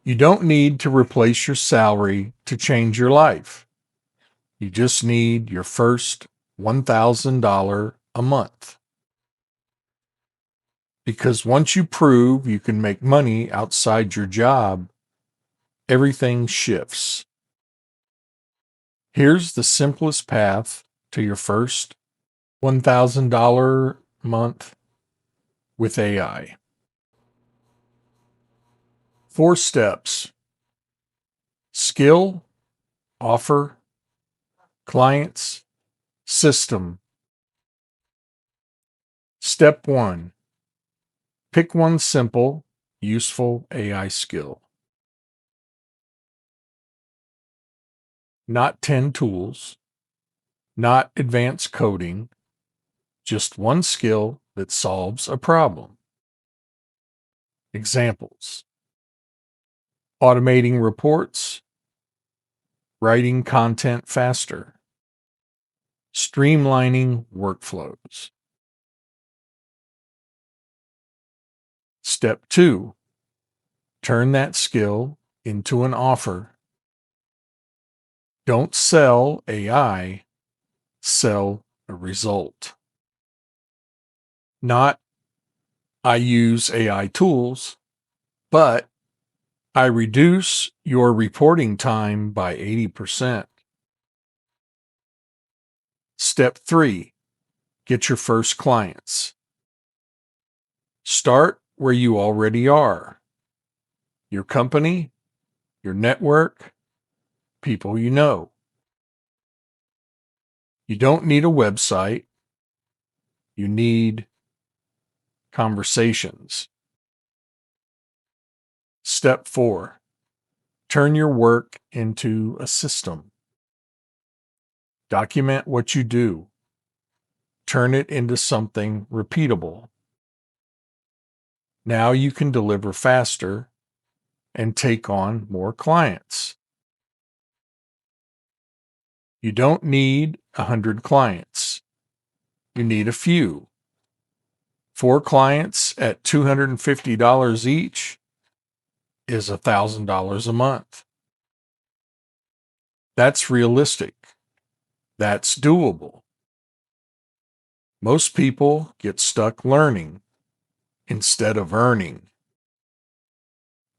You don't need to replace your salary to change your life. You just need your first $1,000 a month. Because once you prove you can make money outside your job, everything shifts. Here's the simplest path to your first $1,000 a month with AI. 4 steps: skill, offer, clients, system. Step 1: pick one simple, useful AI skill. Not 10 tools, not advanced coding, just one skill that solves a problem. Examples: automating reports, writing content faster, streamlining workflows. Step 2: turn that skill into an offer. Don't sell AI, sell a result. Not, I use AI tools, but I reduce your reporting time by 80%. Step 3: get your first clients. Start where you already are: your company, your network, people you know. You don't need a website. You need conversations. Step 4: turn your work into a system. Document what you do. Turn it into something repeatable. Now you can deliver faster and take on more clients. You don't need 100 clients. You need a few. 4 clients at $250 each is $1,000 a month. That's realistic. That's doable. Most people get stuck learning instead of earning.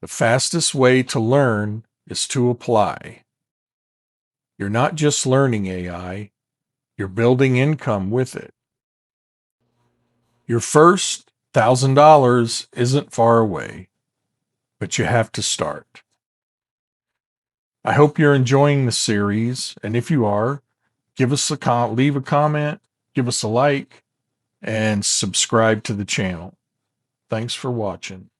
The fastest way to learn is to apply. You're not just learning AI, you're building income with it. Your first $1,000 isn't far away, but you have to start. I hope you're enjoying the series, and if you are, leave a comment, give us a like, and subscribe to the channel. Thanks for watching.